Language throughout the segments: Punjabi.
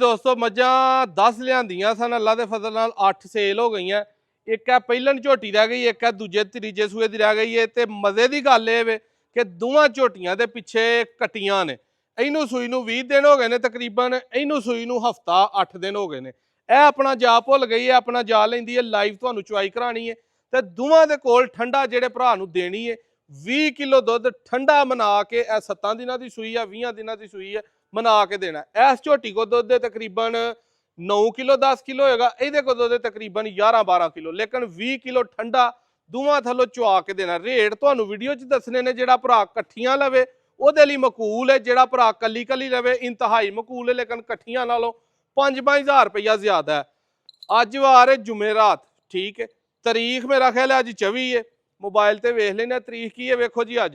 दोस्तों मझां 10 लियांदियां सन अल्लाह के फजल नाल 8 सेल हो गई। एक है पहलन झोटी रह गई, एक है दूजे तीजे सूए की रह गई है। तो मजे की गल ये कि दोवां झोटियां के पिछे कट्टियां ने। इनू सूई नूं 20 दिन हो गए ने तकरीबन, इनू सूई नूं हफ्ता 8 दिन हो गए ने। यह अपना जा भुल गई है, अपना जा लेंदी है। लाइव तुहानूं चवाई करानी है तो दोवां दे कोल ठंडा जेहड़े भरा नूं देनी है 20 किलो दुध ठंडा मना के 7 दिनों की सूई है, 20 दिनों की सूई है, मना के देना। इस झोटी को दुध तकरीबन 9 किलो 10 किलो होएगा, ये को दुध तकरीबन 11-12 किलो, लेकिन 20 किलो ठंडा दोवां थलों चुआ के देना। रेट तुहानूं वीडियो च दसने ने। जिहड़ा भरा कट्ठियां लवे ਉਹਦੇ ਲਈ मकूल है, जिहड़ा भरा कली कली लवे इंतहाई मकूल है, लेकिन कट्ठियां नालों 5-5 हज़ार रुपया ज्यादा है। अज वार है जुमेरात, ठीक है, तारीख मेरा ख्याल है अज 24 है। मोबाइल ते वेख लेना तारीख की है, वेखो जी अज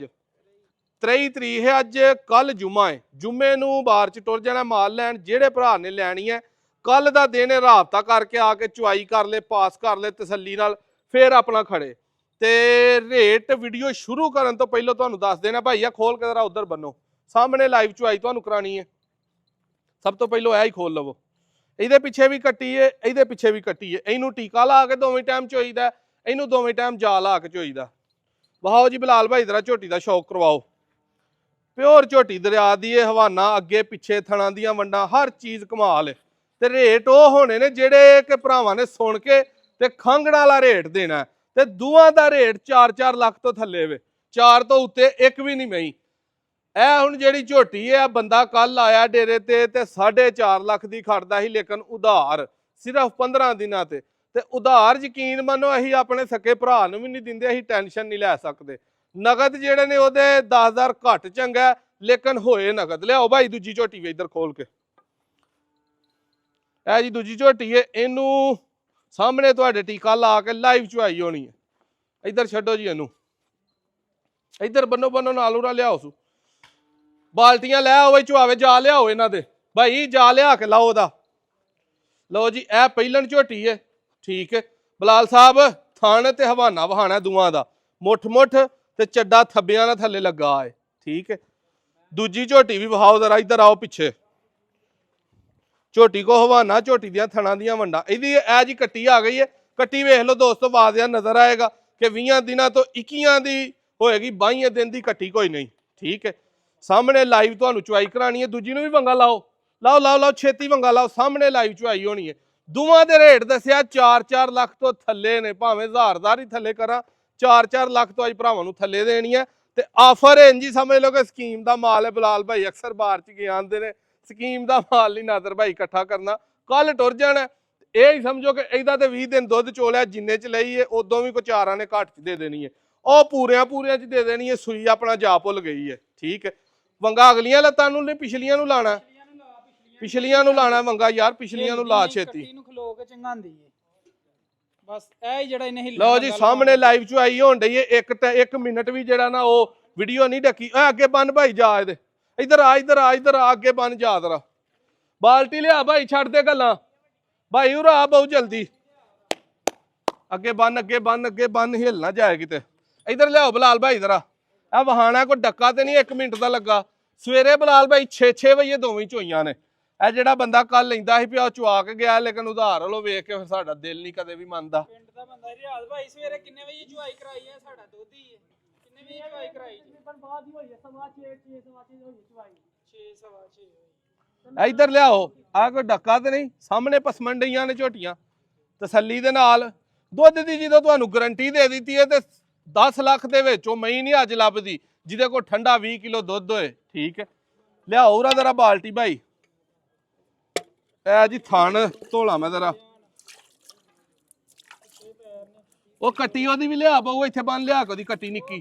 23 तरीक है। अज कल जुम्मा है, जुम्मे नूं बार च टुर जाना माल लैन। जेहड़े भरा ने लैनी है कल दा दिन राबता करके आके चुआई कर ले, पास कर ले तसल्ली नाल, फिर अपना खड़े। ते रेट वीडियो शुरू करन तो पहले तुहानूं दस देना भाईया, खोल के जरा उधर बनो, सामने लाइव चुआई तुहानूं करानी है। सब तो पहले यह खोल लवो। ਇਹਦੇ ਪਿੱਛੇ ਵੀ ਕੱਟੀ ਹੈ, ਇਹਦੇ ਪਿੱਛੇ ਵੀ ਕੱਟੀ ਹੈ। ਇਹਨੂੰ ਟੀਕਾ ਲਾ ਕੇ ਦੋਵੇਂ ਟਾਈਮ ਚੋਈਦਾ, ਇਹਨੂੰ ਦੋਵੇਂ ਟਾਈਮ ਜਾ ਲਾ ਕੇ ਚੋਈਦਾ। ਵਹਾਓ ਜੀ ਬਲਾਲ ਭਾਈ ਜਰਾ ਝੋਟੀ ਦਾ ਸ਼ੌਕ ਕਰਵਾਓ। ਪਿਓਰ ਝੋਟੀ ਦਰਿਆ ਦੀ ਇਹ ਹਵਾਨਾ, ਅੱਗੇ ਪਿੱਛੇ ਥਣਾ ਦੀਆਂ ਵੰਡਾਂ, ਹਰ ਚੀਜ਼ ਕਮਾਲ ਹੈ। ਤੇ ਰੇਟ ਉਹ ਹੋਣੇ ਨੇ ਜਿਹੜੇ ਕਿ ਭਰਾਵਾਂ ਨੇ ਸੁਣ ਕੇ ਤੇ ਖੰਗਣ ਵਾਲਾ ਰੇਟ ਦੇਣਾ। ਤੇ ਦੋਵਾਂ ਦਾ ਰੇਟ 4-4 ਲੱਖ ਤੋਂ ਥੱਲੇ ਵੇ, 4 ਤੋਂ ਉੱਤੇ ਇੱਕ ਵੀ ਨਹੀਂ ਮਈ। ਇਹ ਹੁਣ ਜਿਹੜੀ ਝੋਟੀ ਹੈ, ਬੰਦਾ ਕੱਲ ਆਇਆ ਡੇਰੇ ਤੇ 4.5 ਲੱਖ ਦੀ ਖੜਦਾ ਸੀ, ਲੇਕਿਨ ਉਧਾਰ ਸਿਰਫ 15 ਦਿਨਾਂ ਤੇ ਉਧਾਰ ਯਕੀਨ ਮੰਨੋ ਅਸੀਂ ਆਪਣੇ ਸਕੇ ਭਰਾ ਨੂੰ ਵੀ ਨਹੀਂ ਦਿੰਦੇ, ਅਸੀਂ ਟੈਨਸ਼ਨ ਨਹੀਂ ਲੈ ਸਕਦੇ। ਨਗਦ ਜਿਹੜੇ ਨੇ ਉਹਦੇ 10,000 ਘੱਟ ਚੰਗਾ, ਲੇਕਿਨ ਹੋਏ ਨਗਦ। ਲਿਆਓ ਭਾਈ ਦੂਜੀ ਝੋਟੀ ਵੀ ਇੱਧਰ ਖੋਲ ਕੇ। ਇਹ ਜੀ ਦੂਜੀ ਝੋਟੀ ਹੈ, ਇਹਨੂੰ ਸਾਹਮਣੇ ਤੁਹਾਡੇ ਟੀਕਾ ਲਾ ਕੇ ਲਾਈਵ ਚੁਆਈ ਹੋਣੀ ਹੈ। ਇੱਧਰ ਛੱਡੋ ਜੀ ਇਹਨੂੰ, ਇੱਧਰ ਬੰਨੋ ਬੰਨੋ ਨਾਲ ਉਰਾ ਲਿਆਓ ਸੂ। बाल्टियां लै आओ चुआवे, जा लियाओ इन्हां दे भाई, जा लिया के लाओ दा। लो जी ए पहलन झोटी है, ठीक है बलाल साहब। थान ते हवाना बहाना दुआं दा, मुठ मुठ ते चड्डा थब्बियां नाल थल्ले लगा है, ठीक है। दूजी झोटी भी बहाओ जरा, इधर आओ पिछे। झोटी को हवाना, झोटी दियां थणा दियां वंडा। इहदी ए जी कट्टी आ गई है। कट्टी वेख लो दोस्तों, वाजिया नजर आएगा कि 20 दिनों तो 21 दी होएगी, 22 दिन की कट्टी कोई नहीं, ठीक है। सामने लाइव तुहानूं चुआई करानी है। दूजी नूं भी वंगा लाओ, लाओ लाओ लाओ, छेती वंगा लाओ, सामने लाइव चुआई होनी है। दोवां दे रेट दस्सिया 4-4 लख तो थल्ले ने, भावें हज़ारदार ही थल्ले करा, 4-4 लख तो अज भरावां नूं थल्ले देनी है। ते ऑफर है जी समझ लो कि स्कीम का माल है। बलाल भाई अक्सर बार च गए आंदे ने, स्कीम का माल नहीं नादर भाई इकट्ठा करना, कल टुर जाना। ये ही समझो कि इहदा ते 20 दिन दुध चोलिया, जिन्ने च लई है उदों भी कोई 4 ने घट च दे देनी है, और पूरियां च दे देनी है। सूई अपना जा भुल गई है, ठीक है। वंगा अगलियां लत्तां नूं नहीं पिछलियां नूं लाना, पिछलियां नूं लाना वंगा यार, पिछलियां नूं ला छेती। लो जी सामने लाइव चुआई होण डई है। एक मिनट भी जेड़ा ना वो वीडियो नहीं डकी। अगे बन भाई जा, इधर आ इधर आ इधर आ, अगे बन जा जरा। बाल्टी लिया भाई, छड़ दे गल्लां भाई, उरा आ बहुत जल्दी। अगे बन अगे बन अगे बन, हिल ना जाए किते। इधर लियाओ बलाल भाई जरा। आ वहाना कोई डक्का तो नहीं 1 मिनट का लगा। सवेरे बलाल भाई 6-6 बजे दोवें चोईयां ने। यह जिहड़ा बंदा कल लैंदा सी पिया चुआ के गया, लेकिन उधार वालों वेख के फिर साडा दिल नहीं कदे भी मनदा। इधर लियाओ, आ कोई डक्का तो नहीं, सामने पसमन डईयां ने झोटियां तसल्ली दे नाल। दुध दी जो तुहानूं गारंटी दे दी है तो 10 लाख दे विचों मई नहीं अज लभदी जिहदे कोल ठंडा 20 किलो दुध होए, ठीक है। लियाओ उरा जरा बाल्टी भाई। ए जी थान धोला मैं जरा, वो कट्टी ओदी भी लिया बहु, इत्थे बन लिया ओदी कट्टी निक्की,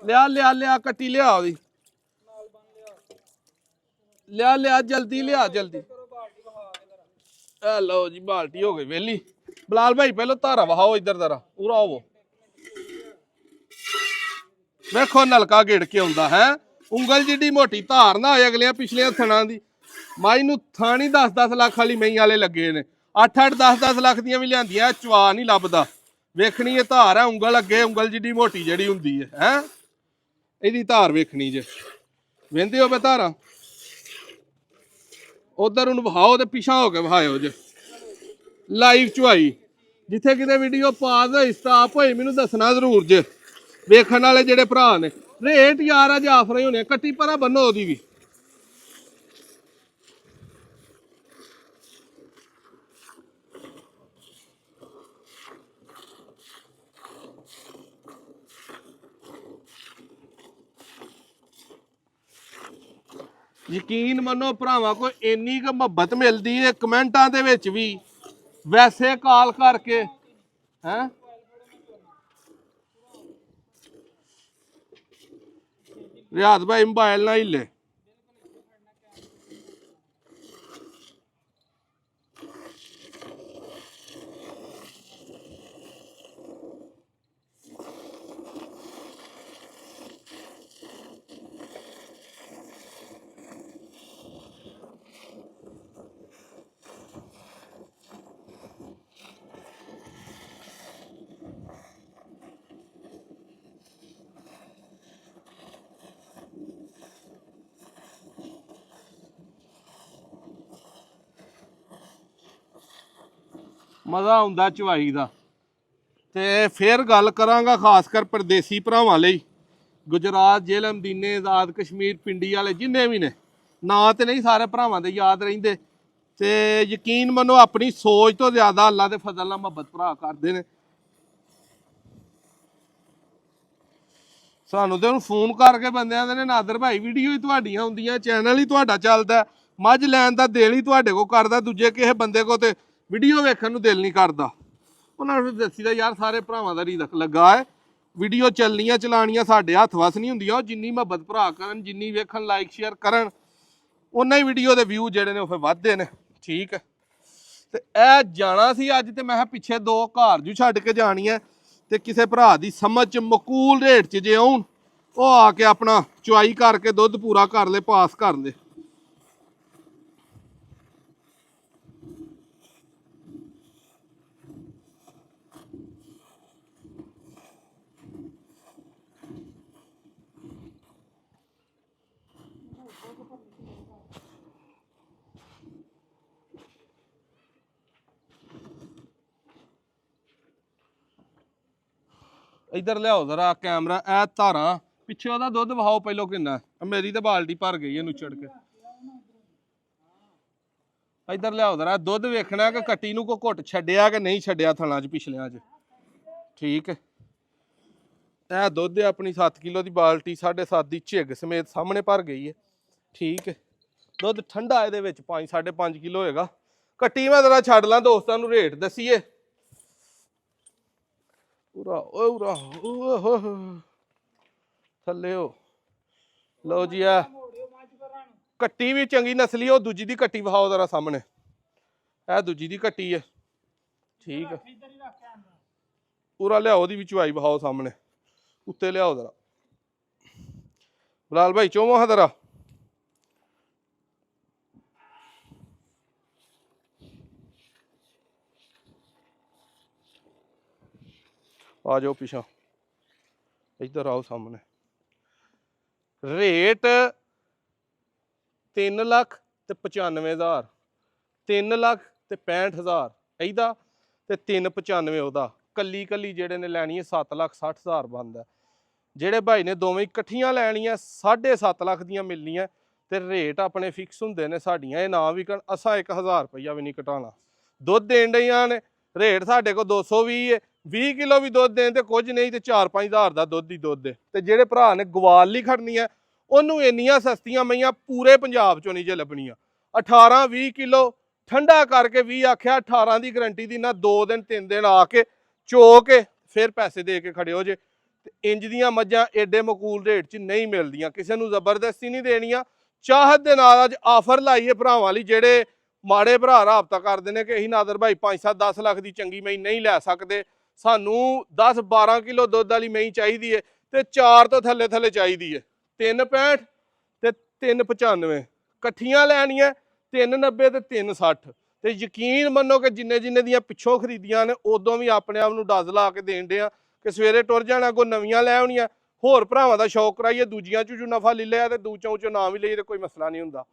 लिया लिया लिया कट्टी लिया ओदी, लिया लिया जल्दी लिया जल्दी। लो जी बाल्टी हो गई वेली। बलाल भाई पहलो धारा वहाओ इधर जरा, उरा आवो। देखो नलका गिड़ के आउंदा है, उंगल जिड्डी मोटी धार ना होए अगलियां पिछलियां थणा दी। माई नूं थान ही 10-10 लाख वाली मई वाले लगे ने, 8-8 10-10 लाख दियां भी लियांदियां, चवा नहीं लभदा। वेखनी है धार है, उंगल अगे उंगल जिड्डी मोटी जिहड़ी हुंदी है, इहदी धार वेखनी जे, वेंदे हो बे धारां। ਉਧਰ ਉਹਨੂੰ ਵਹਾਓ ਤੇ ਪਿਛਾ ਹੋ ਕੇ ਵਹਾਇਓ ਜੇ ਲਾਈਵ ਚੁਆਈ ਜਿੱਥੇ ਕਿਤੇ ਵੀਡੀਓ ਪਾਸ ਹੋਈ ਸਟਾਪ ਹੋਈ ਮੈਨੂੰ ਦੱਸਣਾ ਜ਼ਰੂਰ ਜੇ ਵੇਖਣ ਵਾਲੇ ਜਿਹੜੇ ਭਰਾ ਨੇ ਰੇਟ ਯਾਰ ਅੱਜ ਆਫਰ ਹੀ ਹੋਣੇ ਕੱਟੀ ਪਰਾਂ ਬੰਨੋ ਉਹਦੀ ਵੀ ਯਕੀਨ ਮੰਨੋ ਭਰਾਵਾਂ ਕੋਈ ਇੰਨੀ ਕੁ ਮੁਹੱਬਤ ਮਿਲਦੀ ਹੈ ਕਮੈਂਟਾਂ ਦੇ ਵਿੱਚ ਵੀ ਵੈਸੇ ਕਾਲ ਕਰਕੇ ਹੈ ਰਿਆਦ ਭਾਈ ਮੋਬਾਈਲ ਨਾ ਹਿੱਲੇ ਮਜ਼ਾ ਆਉਂਦਾ ਚਵਾਈ ਦਾ ਤੇ ਫਿਰ ਗੱਲ ਕਰਾਂਗਾ ਖਾਸ ਕਰ ਪਰਦੇਸੀ ਭਰਾਵਾਂ ਲਈ ਗੁਜਰਾਤ ਜੇਲ੍ਹ ਮਦੀਨੇ ਆਜ਼ਾਦ ਕਸ਼ਮੀਰ ਪਿੰਡੀ ਵਾਲੇ ਜਿੰਨੇ ਵੀ ਨੇ ਨਾਂ ਤੇ ਨਹੀਂ ਸਾਰੇ ਭਰਾਵਾਂ ਦੇ ਯਾਦ ਰਹਿੰਦੇ ਤੇ ਯਕੀਨ ਮੰਨੋ ਆਪਣੀ ਸੋਚ ਤੋਂ ਜ਼ਿਆਦਾ ਅੱਲਾ ਦੇ ਫਜ਼ਲ ਨਾਲ ਮੁਹੱਬਤ ਭਰਾ ਕਰਦੇ ਨੇ ਸਾਨੂੰ ਤੇ ਹੁਣ ਫੋਨ ਕਰਕੇ ਬੰਦੇ ਆਂਦੇ ਨੇ ਨਾਦਰ ਭਾਈ ਵੀਡੀਓ ਹੀ ਤੁਹਾਡੀਆਂ ਹੁੰਦੀਆਂ ਚੈਨਲ ਹੀ ਤੁਹਾਡਾ ਚੱਲਦਾ ਮੱਝ ਲੈਣ ਦਾ ਦਿਲ ਹੀ ਤੁਹਾਡੇ ਕੋਲ ਕਰਦਾ ਦੂਜੇ ਕਿਸੇ ਬੰਦੇ ਕੋਲ ਤੇ ਵੀਡੀਓ ਵੇਖਣ ਨੂੰ ਦਿਲ ਨਹੀਂ ਕਰਦਾ ਉਹਨਾਂ ਨੂੰ ਦੱਸੀਦਾ ਯਾਰ ਸਾਰੇ ਭਰਾਵਾਂ ਦਾ ਰੀਦਕ ਲੱਗਾ ਹੈ ਵੀਡੀਓ ਚੱਲਣੀਆਂ ਚਲਾਉਣੀਆਂ ਸਾਡੇ ਹੱਥ ਵਸ ਨਹੀਂ ਹੁੰਦੀਆਂ ਉਹ ਜਿੰਨੀ ਮੁਹੱਬਤ ਭਰਾ ਕਰਨ ਜਿੰਨੀ ਵੇਖਣ ਲਾਈਕ ਸ਼ੇਅਰ ਕਰਨ ਉਹਨਾਂ ਹੀ ਵੀਡੀਓ ਦੇ ਵਿਊ ਜਿਹੜੇ ਨੇ ਉਹ ਫਿਰ ਵੱਧਦੇ ਨੇ ਠੀਕ ਹੈ ਤੇ ਇਹ ਜਾਣਾ ਸੀ ਅੱਜ ਤੇ ਮੈਂ ਕਿਹਾ ਪਿੱਛੇ 2 ਘਰ ਜੂ ਛੱਡ ਕੇ ਜਾਣੀ ਹੈ ਤੇ ਕਿਸੇ ਭਰਾ ਦੀ ਸਮਝ ਚ ਮਕੂਲ ਰੇਟ 'ਚ ਜੇ ਆਉਣ ਉਹ ਆ ਕੇ ਆਪਣਾ ਚੁਆਈ ਕਰਕੇ ਦੁੱਧ ਪੂਰਾ ਕਰ ਲੈ ਪਾਸ ਕਰ ਲੈ इधर लियाओ जरा कैमरा ए धारा पिछे ओदा दुध वहाओ पहलो किन्ना मेरी तो बाल्टी भर गई है नुचड़ के इधर लियाओ जरा दुध वेखना कि कट्टी नूं कोई घुट छड्डिया कि नहीं छड्डिया थणा च पिछलियां च ठीक है ए दुध है अपनी 7 किलो की बाल्टी 7.5 की झिग समेत सामने भर गई है ठीक है दुध ठंडा ये 5 5.5 किलो होएगा कट्टी मैं जरा छड्ड ला दोस्तां नूं रेट दसीए उरा उरा थले हो लो जी है कट्टी भी चंगी नस्ली है दूजी दी कट्टी विखाओ जरा सामने है दूजी दी कट्टी है ठीक है पूरा लियाओ दी भी चुआई विखाओ सामने उत्ते लियाओ जरा बिलाल भाई चोमो हा जरा आ जाओ पिछा इधर आओ सामने रेट 3,95,000 3,65,000 ਇਹਦਾ ਤੇ 395 ਉਹਦਾ ਕੱਲੀ ਕੱਲੀ ਜਿਹੜੇ ਨੇ ਲੈਣੀ ਹੈ 7,60,000 ਬਣਦਾ ਜਿਹੜੇ ਭਾਈ ਨੇ ਦੋਵੇਂ ਇਕੱਠੀਆਂ ਲੈਣੀਆਂ 7.5 ਲੱਖ ਦੀਆਂ ਮਿਲਣੀਆਂ ਤੇ ਰੇਟ ਆਪਣੇ ਫਿਕਸ ਹੁੰਦੇ ਨੇ ਸਾਡੀਆਂ ਇਹ ਨਾ ਵੀ ਅਸਾਂ 1,000 ਰੁਪਈਆ ਵੀ ਨਹੀਂ ਘਟਾਣਾ ਦੁੱਧ ਦੇਣ ਡਈਆਂ ਨੇ ਰੇਟ ਸਾਡੇ ਕੋਲ 220 ਹੈ 20 ਕਿਲੋ ਵੀ ਦੁੱਧ ਦੇਣ ਤੇ ਕੁਝ ਨਹੀਂ ਤੇ 4-5 ਹਜ਼ਾਰ ਦਾ ਦੁੱਧ ਹੀ ਦੁੱਧ ਹੈ ਤੇ ਜਿਹੜੇ ਭਰਾ ਨੇ ਗਵਾਲ ਲਈ ਖੜਨੀ ਹੈ ਉਹਨੂੰ ਇੰਨੀਆਂ ਸਸਤੀਆਂ ਮਈਆਂ ਪੂਰੇ ਪੰਜਾਬ ਚੋਂ ਨਹੀਂ ਜੇ ਲੱਭਣੀਆਂ 18-20 ਕਿਲੋ ਠੰਡਾ ਕਰਕੇ 20 ਆਖਿਆ 18 ਦੀ ਗਰੰਟੀ ਦੀ ਨਾ 2 ਦਿਨ 3 ਦਿਨ ਆ ਕੇ ਚੋ ਕੇ ਫਿਰ ਪੈਸੇ ਦੇ ਕੇ ਖੜੇ ਹੋ ਜੇ ਤੇ ਇੰਜ ਦੀਆਂ ਮੱਝਾਂ ਏਡੇ ਮਕੂਲ ਰੇਟ 'ਚ ਨਹੀਂ ਮਿਲਦੀਆਂ ਕਿਸੇ ਨੂੰ ਜ਼ਬਰਦਸਤੀ ਨਹੀਂ ਦੇਣੀਆਂ ਚਾਹਤ ਦੇ ਨਾਲ ਅੱਜ ਆਫਰ ਲਾਈਏ ਭਰਾਵਾਂ ਲਈ ਜਿਹੜੇ ਮਾੜੇ ਭਰਾ ਰਾਬਤਾ ਕਰਦੇ ਨੇ ਕਿ ਅਸੀਂ ਨਾਦਰ ਭਾਈ 5-7-10 ਲੱਖ ਦੀ ਚੰਗੀ ਮਈ ਨਹੀਂ ਲੈ ਸਕਦੇ ਸਾਨੂੰ 10-12 ਕਿਲੋ ਦੁੱਧ ਵਾਲੀ ਮਈ ਚਾਹੀਦੀ ਹੈ ਤੇ 4 ਤੋਂ ਥੱਲੇ ਥੱਲੇ ਚਾਹੀਦੀ ਹੈ 365 ਤੇ 395 ਇਕੱਠੀਆਂ ਲੈਣੀਆਂ 390 ਤੇ 360 ਤੇ ਯਕੀਨ ਮੰਨੋ ਕਿ ਜਿੰਨੇ ਦੀਆਂ ਪਿੱਛੋਂ ਖਰੀਦੀਆਂ ਨੇ ਉਦੋਂ ਵੀ ਆਪਣੇ ਆਪ ਨੂੰ ਡੱਜ਼ ਲਾ ਕੇ ਦੇਣ ਦੇ ਆ ਕਿ ਸਵੇਰੇ ਟੁਰ ਜਾਣਾ ਕੋ ਨਵੀਆਂ ਲੈ ਆਉਣੀਆਂ ਹੋਰ ਭਰਾਵਾਂ ਦਾ ਸ਼ੌਕ ਕਰਾਈਏ ਦੂਜੀਆਂ ਚੋਂ ਜੋ ਨਫਾ ਲੈ ਲਿਆ ਤੇ ਦੂਜੋਂ ਚੋਂ ਨਾ ਵੀ ਲਈਏ ਤੇ ਕੋਈ ਮਸਲਾ ਨਹੀਂ ਹੁੰਦਾ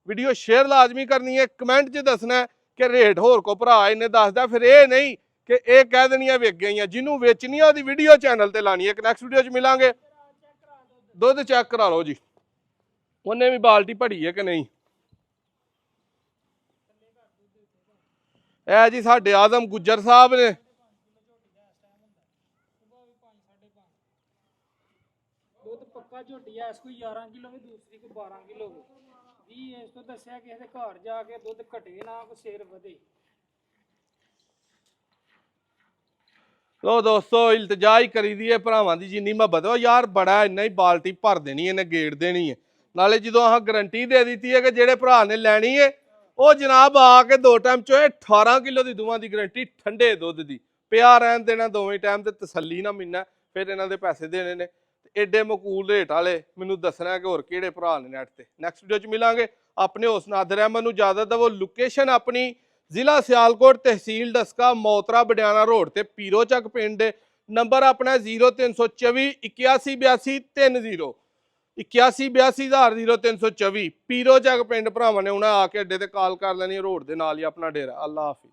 ਵੀਡੀਓ ਸ਼ੇਅਰ ਲਾਜ਼ਮੀ ਕਰਨੀ ਹੈ, ਕਮੈਂਟ 'ਚ ਦੱਸਣਾ ਹੈ ਕਿ ਰੇਟ ਹੋਰ ਕੋ ਭਰਾ ਇਹਨੇ ਦੱਸਦਾ, ਫਿਰ ਇਹ ਨਹੀਂ ਕਿ ਇਹ ਕਹਿ ਦੇਣੀਆਂ ਵਿਕ ਗਈਆਂ। ਜਿਹਨੂੰ ਵੇਚਣੀ ਆ ਉਹਦੀ ਵੀਡੀਓ ਚੈਨਲ ਤੇ ਲਾਣੀ ਹੈ। ਨੈਕਸਟ ਵੀਡੀਓ 'ਚ ਮਿਲਾਂਗੇ। ਦੁੱਧ ਚੈੱਕ ਕਰਾ ਲਓ ਜੀ, ਉਹਨੇ ਵੀ ਬਾਲਟੀ ਭਰੀ ਹੈ ਕਿ ਨਹੀਂ। ਇਹ ਜੀ ਸਾਡੇ ਆਜ਼ਮ ਗੁੱਜਰ ਸਾਹਿਬ ਨੇ, ਦੁੱਧ ਪੱਕਾ ਝੋਟੀ ਐ, ਇਸ ਕੋਈ 11 ਕਿਲੋ ਵੀ, ਦੂਸਰੀ ਕੋਈ 12 ਕਿਲੋ ਵੀ ਇਸ ਤੋਂ ਦੱਸਿਆ ਕਿਸੇ ਦੇ ਘਰ ਜਾ ਕੇ ਦੁੱਧ ਘਟੇ ਨਾ ਕੋਈ ਸ਼ੇਰ ਵਧੇ। ਲੋ ਦੋਸਤੋ, ਇਲਤਜਾ ਹੀ ਕਰੀ ਦੀ ਹੈ ਭਰਾਵਾਂ ਦੀ, ਜਿੰਨੀ ਮੁਹੱਬਤ ਹੋ ਯਾਰ, ਬੜਾ ਇੰਨਾ ਹੀ ਬਾਲਟੀ ਭਰ ਦੇਣੀ ਇਹਨੇ, ਗੇੜ ਦੇਣੀ ਹੈ। ਨਾਲੇ ਜਦੋਂ ਆਹ ਗਰੰਟੀ ਦੇ ਦਿੱਤੀ ਹੈ ਕਿ ਜਿਹੜੇ ਭਰਾ ਨੇ ਲੈਣੀ ਹੈ ਉਹ ਜਨਾਬ ਆ ਕੇ 2 ਟਾਈਮ ਚੋਏ 18 ਕਿਲੋ ਦੀ ਦੋਵਾਂ ਦੀ ਗਰੰਟੀ, ਠੰਡੇ ਦੁੱਧ ਦੀ, ਪਿਆ ਰਹਿਣ ਦੇਣਾ ਦੋਵੇਂ ਟਾਈਮ ਤੇ ਤਸੱਲੀ ਨਾ ਮਿਲਣਾ, ਫਿਰ ਇਹਨਾਂ ਦੇ ਪੈਸੇ ਦੇਣੇ ਨੇ। ਏਡੇ ਮਕੂਲ ਰੇਟ ਵਾਲੇ ਮੈਨੂੰ ਦੱਸਣਾ ਕਿ ਹੋਰ ਕਿਹੜੇ ਭਰਾ ਨੇ ਨੈਟ ਤੇ। ਨੈਕਸਟ ਵੀਡੀਓ 'ਚ ਮਿਲਾਂਗੇ। ਆਪਣੇ ਉਸ ਨਾਦਰ ਅਹਿਮਦ ਨੂੰ ਇਜਾਜ਼ਤ ਦਿਵੋ। ਲੋਕੇਸ਼ਨ ਆਪਣੀ ਜ਼ਿਲ੍ਹਾ ਸਿਆਲਕੋਟ, ਤਹਿਸੀਲ ਡਸਕਾ, ਮੌਤਰਾ ਬਡਿਆਣਾ ਰੋਡ ਤੇ ਪੀਰੋ ਚੱਕ ਪਿੰਡ ਦੇ। ਨੰਬਰ ਆਪਣਾ 0324 8182 30 8182 ਪੀਰੋ ਚੱਕ ਪਿੰਡ। ਭਰਾਵਾਂ ਨੇ ਉਹਨਾਂ ਆ ਕੇ ਅੱਡੇ ਤੇ ਕਾਲ ਕਰ ਲੈਣੀ, ਰੋਡ ਦੇ ਨਾਲ ਹੀ ਆਪਣਾ ਡੇਰਾ। ਅੱਲਾ ਹਾਫਿਜ਼।